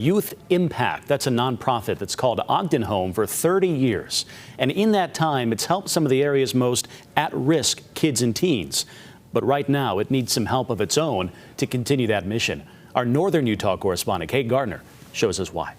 Youth Impact, that's a nonprofit that's called Ogden Home for 30 years. And in that time, it's helped some of the area's most at-risk kids and teens. But right now, it needs some help of its own to continue that mission. Our Northern Utah correspondent, Kate Gardner, shows us why.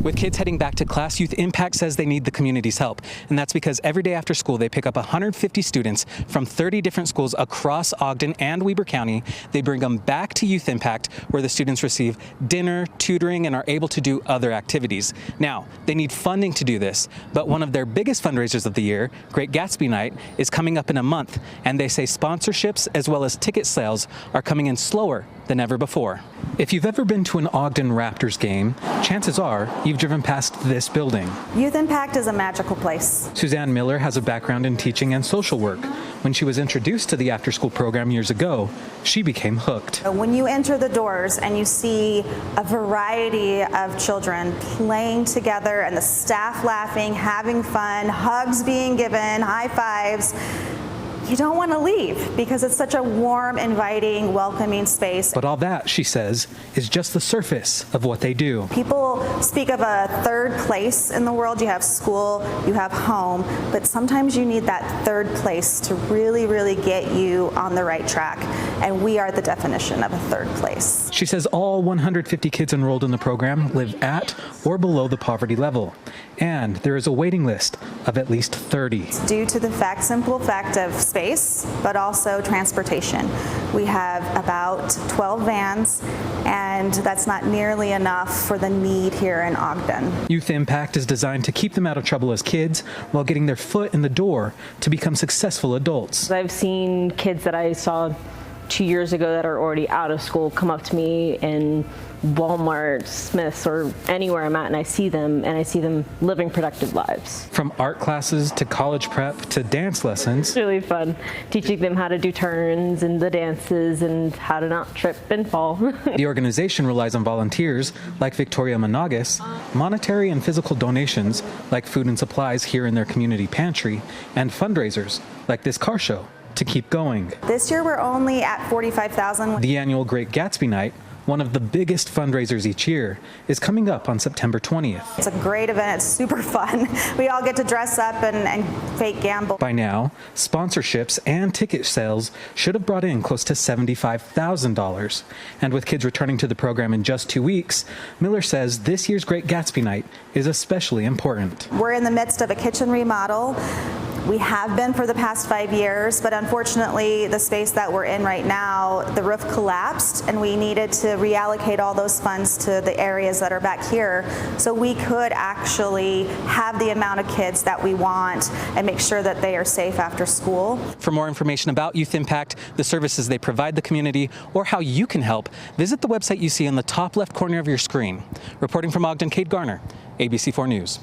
With kids heading back to class, Youth Impact says they need the community's help. And that's because every day after school, they pick up 150 students from 30 different schools across Ogden and Weber County. They bring them back to Youth Impact, where the students receive dinner, tutoring, and are able to do other activities. Now, they need funding to do this, but one of their biggest fundraisers of the year, Great Gatsby Night, is coming up in a month. And they say sponsorships as well as ticket sales are coming in slower than ever before. If you've ever been to an Ogden Raptors game, chances are you've driven past this building. Youth Impact is a magical place. Suzanne Miller has a background in teaching and social work. When she was introduced to the after-school program years ago, she became hooked. When you enter the doors and you see a variety of children playing together and the staff laughing, having fun, hugs being given, high fives, you don't want to leave because it's such a warm, inviting, welcoming space. But all that, she says, is just the surface of what they do. People speak of a third place in the world. You have school, you have home, but sometimes you need that third place to really, really get you on the right track. And we are the definition of a third place. She says all 150 kids enrolled in the program live at or below the poverty level. And there is a waiting list of at least 30. Due to the simple fact of space, but also transportation. We have about 12 vans, and that's not nearly enough for the need here in Ogden. Youth Impact is designed to keep them out of trouble as kids while getting their foot in the door to become successful adults. I've seen kids that I saw 2 years ago that are already out of school come up to me in Walmart, Smith's, or anywhere I'm at, and I see them living productive lives. From art classes to college prep to dance lessons. It's really fun teaching them how to do turns and the dances and how to not trip and fall. The organization relies on volunteers like Victoria Managas, monetary and physical donations like food and supplies here in their community pantry, and fundraisers like this car show to keep going. This year we're only at $45,000. The annual Great Gatsby Night, one of the biggest fundraisers each year, is coming up on September 20th. It's a great event. It's super fun. We all get to dress up and fake gamble. By now, sponsorships and ticket sales should have brought in close to $75,000. And with kids returning to the program in just 2 weeks, Miller says this year's Great Gatsby Night is especially important. We're in the midst of a kitchen remodel. We have been for the past 5 years, but unfortunately the space that we're in right now, the roof collapsed and we needed to reallocate all those funds to the areas that are back here so we could actually have the amount of kids that we want and make sure that they are safe after school. For more information about Youth Impact, the services they provide the community, or how you can help, visit the website you see in the top left corner of your screen. Reporting from Ogden, Kate Garner, ABC4 News.